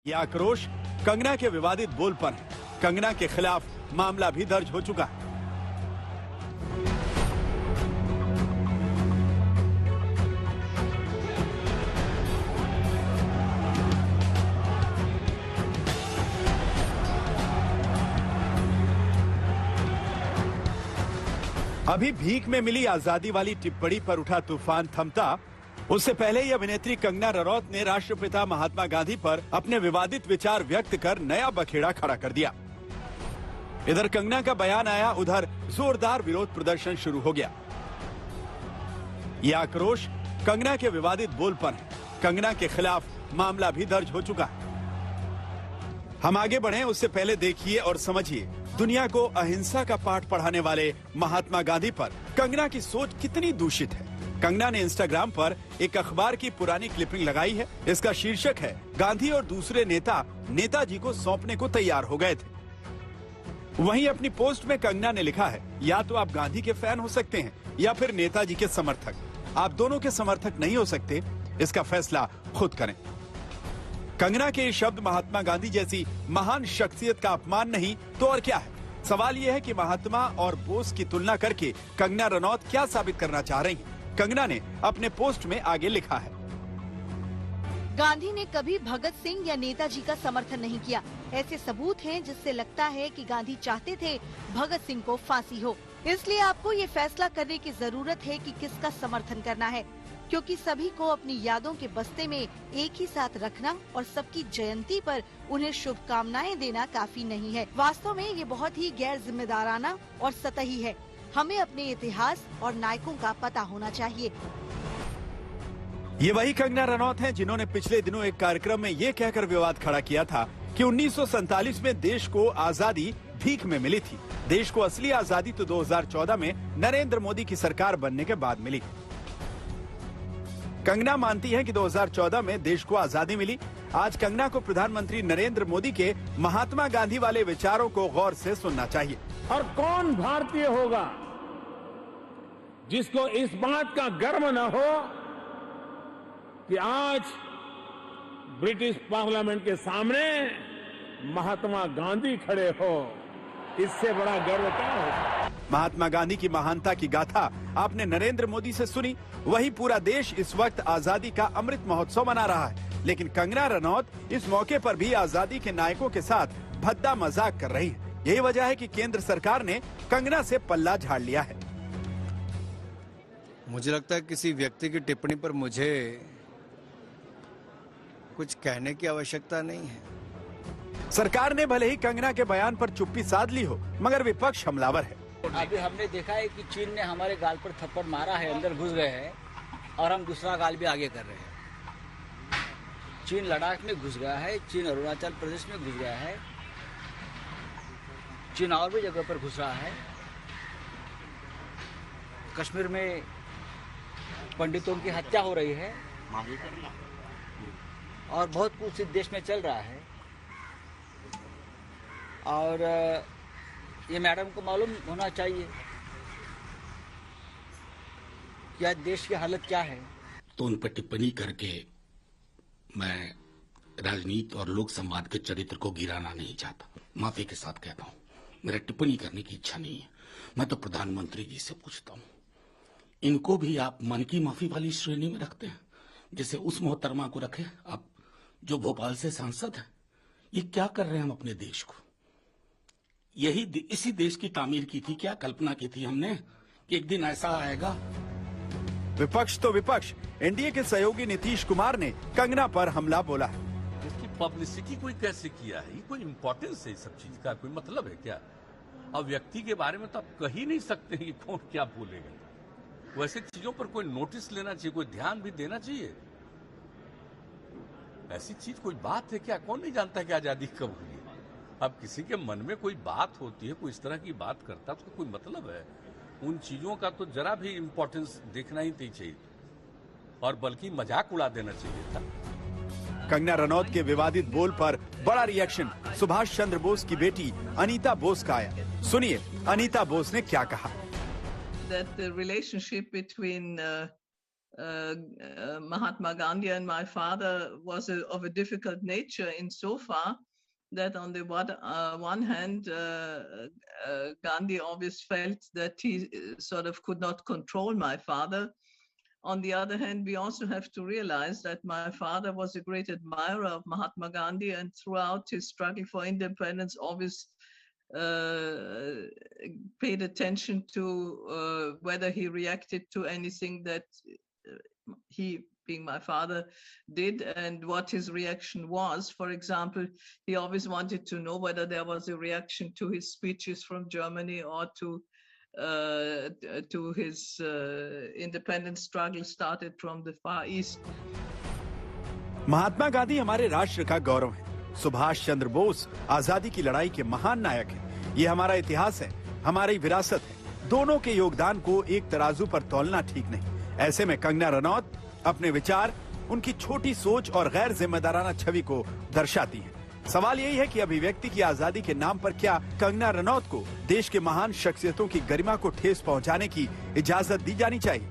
ये आक्रोश कंगना के विवादित बोल पर है। कंगना के खिलाफ मामला भी दर्ज हो चुका है। अभी भीख में मिली आजादी वाली टिप्पणी पर उठा तूफान थमता, उससे पहले ही अभिनेत्री कंगना रनौत ने राष्ट्रपिता महात्मा गांधी पर अपने विवादित विचार व्यक्त कर नया बखेड़ा खड़ा कर दिया। इधर कंगना का बयान आया, उधर जोरदार विरोध प्रदर्शन शुरू हो गया। यह आक्रोश कंगना के विवादित बोल पर है। कंगना के खिलाफ मामला भी दर्ज हो चुका है। हम आगे बढ़ें उससे पहले देखिए और समझिए दुनिया को अहिंसा का पाठ पढ़ाने वाले महात्मा गांधी पर कंगना की सोच कितनी दूषित है। कंगना ने इंस्टाग्राम पर एक अखबार की पुरानी क्लिपिंग लगाई है। इसका शीर्षक है, गांधी और दूसरे नेता नेताजी को सौंपने को तैयार हो गए थे। वहीं अपनी पोस्ट में कंगना ने लिखा है, या तो आप गांधी के फैन हो सकते हैं या फिर नेताजी के समर्थक। आप दोनों के समर्थक नहीं हो सकते, इसका फैसला खुद करें। कंगना के ये शब्द महात्मा गांधी जैसी महान शख्सियत का अपमान नहीं तो और क्या है। सवाल यह है कि महात्मा और बोस की तुलना करके कंगना रनौत क्या साबित करना चाह रही हैं? कंगना ने अपने पोस्ट में आगे लिखा है, गांधी ने कभी भगत सिंह या नेताजी का समर्थन नहीं किया। ऐसे सबूत हैं जिससे लगता है कि गांधी चाहते थे भगत सिंह को फांसी हो। इसलिए आपको ये फैसला करने की जरूरत है कि किसका समर्थन करना है, क्योंकि सभी को अपनी यादों के बस्ते में एक ही साथ रखना और सबकी जयंती पर उन्हें शुभकामनाएं देना काफी नहीं है। वास्तव में ये बहुत ही गैर जिम्मेदाराना और सतही है। हमें अपने इतिहास और नायकों का पता होना चाहिए। ये वही कंगना रनौत हैं जिन्होंने पिछले दिनों एक कार्यक्रम में ये कहकर विवाद खड़ा किया था कि 1947 में देश को आजादी भीख में मिली थी। देश को असली आजादी तो 2014 में नरेंद्र मोदी की सरकार बनने के बाद मिली। कंगना मानती है कि 2014 में देश को आजादी मिली। आज कंगना को प्रधानमंत्री नरेंद्र मोदी के महात्मा गांधी वाले विचारों को गौर से सुनना चाहिए। और कौन भारतीय होगा जिसको इस बात का गर्व न हो कि आज ब्रिटिश पार्लियामेंट के सामने महात्मा गांधी खड़े हो। इससे बड़ा गर्व क्या होगा। महात्मा गांधी की महानता की गाथा आपने नरेंद्र मोदी से सुनी। वही पूरा देश इस वक्त आजादी का अमृत महोत्सव मना रहा है, लेकिन कंगना रनौत इस मौके पर भी आजादी के नायकों के साथ भद्दा मजाक कर रही है। यही वजह है कि केंद्र सरकार ने कंगना से पल्ला झाड़ लिया है। मुझे लगता है किसी व्यक्ति की टिप्पणी पर मुझे कुछ कहने की आवश्यकता नहीं है। सरकार ने भले ही कंगना के बयान पर चुप्पी साध ली हो, मगर विपक्ष हमलावर है। अभी हमने देखा है कि चीन ने हमारे गाल पर थप्पड़ मारा है, अंदर घुस गए हैं और हम दूसरा गाल भी आगे कर रहे हैं। चीन लद्दाख में घुस गया है, चीन अरुणाचल प्रदेश में घुस गया है, चीन और भी जगह पर घुस रहा है। कश्मीर में पंडितों की हत्या हो रही है और बहुत कुछ इस देश में चल रहा है। और ये मैडम को मालूम होना चाहिए कि आज देश की हालत क्या है। तो उन पर टिप्पणी करके मैं राजनीति और लोक संवाद के चरित्र को गिराना नहीं चाहता। माफी के साथ कहता हूँ, मेरा टिप्पणी करने की इच्छा नहीं है। मैं तो प्रधानमंत्री जी से पूछता हूँ, इनको भी आप मन की माफी वाली श्रेणी में रखते हैं, जैसे उस मोहतरमा को रखे आप जो भोपाल से सांसद हैं। ये क्या कर रहे हैं हम अपने देश को? यही इसी देश की तामीर की थी क्या? कल्पना की थी हमने कि एक दिन ऐसा आएगा। विपक्ष तो विपक्ष, एनडीए के सहयोगी नीतीश कुमार ने कंगना पर हमला बोला है। इसकी पब्लिसिटी कोई कैसे किया है? ये कोई इम्पोर्टेंस है? सब चीज का कोई मतलब है क्या? अब व्यक्ति के बारे में तो आप कह ही नहीं सकते कि कौन क्या बोलेगा। वैसे चीजों पर कोई नोटिस लेना चाहिए, कोई ध्यान भी देना चाहिए। ऐसी चीज कोई बात है क्या? कौन नहीं जानता कि आजादी कब हुई है? अब किसी के मन में कोई बात होती है, कोई इस तरह की बात करता है, उसका कोई मतलब है? उन चीजों का तो जरा भी इम्पोर्टेंस देखना ही नहीं चाहिए और बल्कि मजाक उड़ा देना चाहिए था। कंगना रनौत के विवादित बोल पर बड़ा रिएक्शन सुभाष चंद्र बोस की बेटी अनीता बोस का आया। सुनिए अनीता बोस ने क्या कहा। That the relationship between Mahatma Gandhi and my father was of a difficult nature insofar that on the one hand, Gandhi always felt that he sort of could not control my father. On the other hand, we also have to realize that my father was a great admirer of Mahatma Gandhi, and throughout his struggle for independence always paid attention to whether he reacted to anything that he, being my father, did and what his reaction was. For example, he always wanted to know whether there was a reaction to his speeches from Germany or to his independence struggle started from the Far East. Mahatma Gandhi हमारे राष्ट्र का गौरव है। सुभाष चंद्र बोस आजादी की लड़ाई के महान नायक हैं। ये हमारा इतिहास है, हमारी विरासत है। दोनों के योगदान को एक तराजू पर तौलना ठीक नहीं। ऐसे में कंगना रनौत अपने विचार, उनकी छोटी सोच और गैर जिम्मेदाराना छवि को दर्शाती हैं। सवाल यही है कि अभिव्यक्ति की आजादी के नाम पर क्या कंगना रनौत को देश के महान शख्सियतों की गरिमा को ठेस पहुंचाने की इजाजत दी जानी चाहिए?